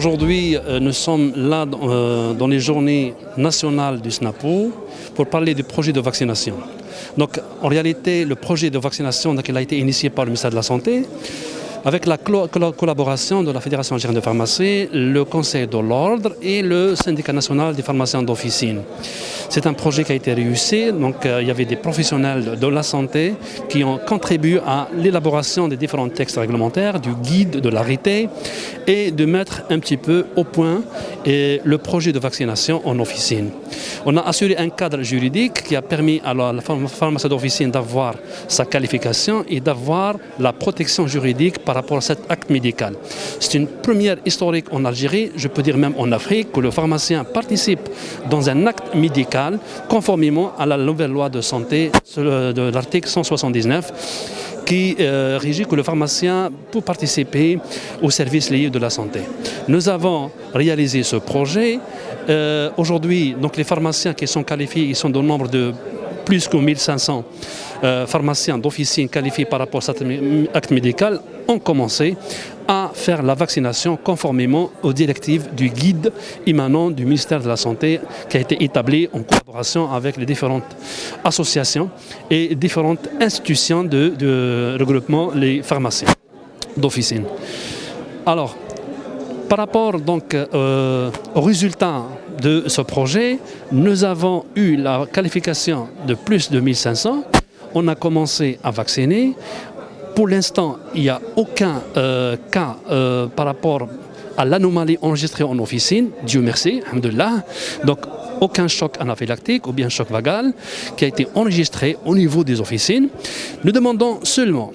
Aujourd'hui, nous sommes là dans les journées nationales du SNAPO pour parler du projet de vaccination. Donc, en réalité, le projet de vaccination il a été initié par le ministère de la Santé avec la collaboration de la Fédération algérienne de pharmacie, le Conseil de l'Ordre et le Syndicat national des pharmaciens d'officine. C'est un projet qui a été réussi, donc il y avait des professionnels de la santé qui ont contribué à l'élaboration des différents textes réglementaires, du guide, de l'arrêté et de mettre un petit peu au point le projet de vaccination en officine. On a assuré un cadre juridique qui a permis à la pharmacie d'officine d'avoir sa qualification et d'avoir la protection juridique par rapport à cet acte médical. C'est une première historique en Algérie, je peux dire même en Afrique, que le pharmacien participe dans un acte médical conformément à la nouvelle loi de santé de l'article 179 qui régit que le pharmacien peut participer aux services liés de la santé. Nous avons réalisé ce projet. Aujourd'hui, donc les pharmaciens qui sont qualifiés, ils sont au nombre de plus que 1500 pharmaciens d'officine qualifiés par rapport à cet acte médical ont commencé à faire la vaccination conformément aux directives du guide émanant du ministère de la Santé qui a été établi en collaboration avec les différentes associations et différentes institutions de regroupement les pharmaciens d'officine. Alors, par rapport donc aux résultats de ce projet, nous avons eu la qualification de plus de 1500. On a commencé à vacciner. Pour l'instant, il n'y a aucun cas par rapport à l'anomalie enregistrée en officine, Dieu merci, alhamdoulilah. Donc, aucun choc anaphylactique ou bien choc vagal qui a été enregistré au niveau des officines. Nous demandons seulement,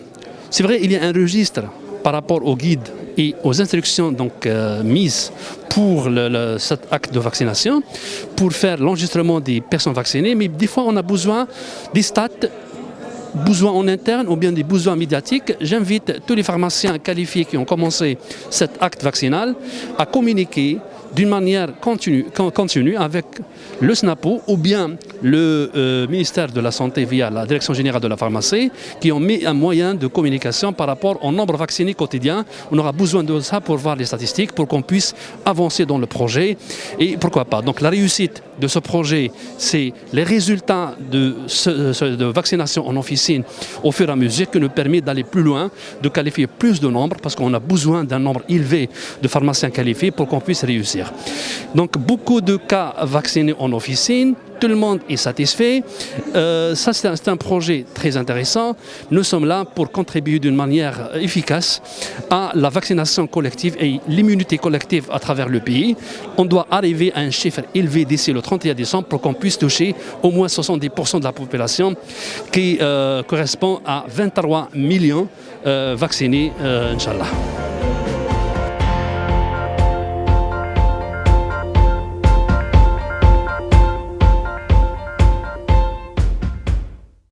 c'est vrai, il y a un registre par rapport au guide et aux instructions donc, mises pour cet acte de vaccination, pour faire l'enregistrement des personnes vaccinées, mais des fois on a besoin des stats, besoins en interne ou bien des besoins médiatiques. J'invite tous les pharmaciens qualifiés qui ont commencé cet acte vaccinal à communiquer d'une manière continue avec le SNAPO ou bien le ministère de la Santé via la Direction générale de la pharmacie qui ont mis un moyen de communication par rapport au nombre vacciné quotidien. On aura besoin de ça pour voir les statistiques, pour qu'on puisse avancer dans le projet et pourquoi pas. Donc la réussite de ce projet, c'est les résultats de vaccination en officine au fur et à mesure qui nous permet d'aller plus loin, de qualifier plus de nombre parce qu'on a besoin d'un nombre élevé de pharmaciens qualifiés pour qu'on puisse réussir. Donc beaucoup de cas vaccinés en officine, tout le monde est satisfait. Ça, c'est un projet très intéressant. Nous sommes là pour contribuer d'une manière efficace à la vaccination collective et l'immunité collective à travers le pays. On doit arriver à un chiffre élevé d'ici le 31 décembre pour qu'on puisse toucher au moins 70% de la population qui correspond à 23 millions vaccinés, Inch'Allah.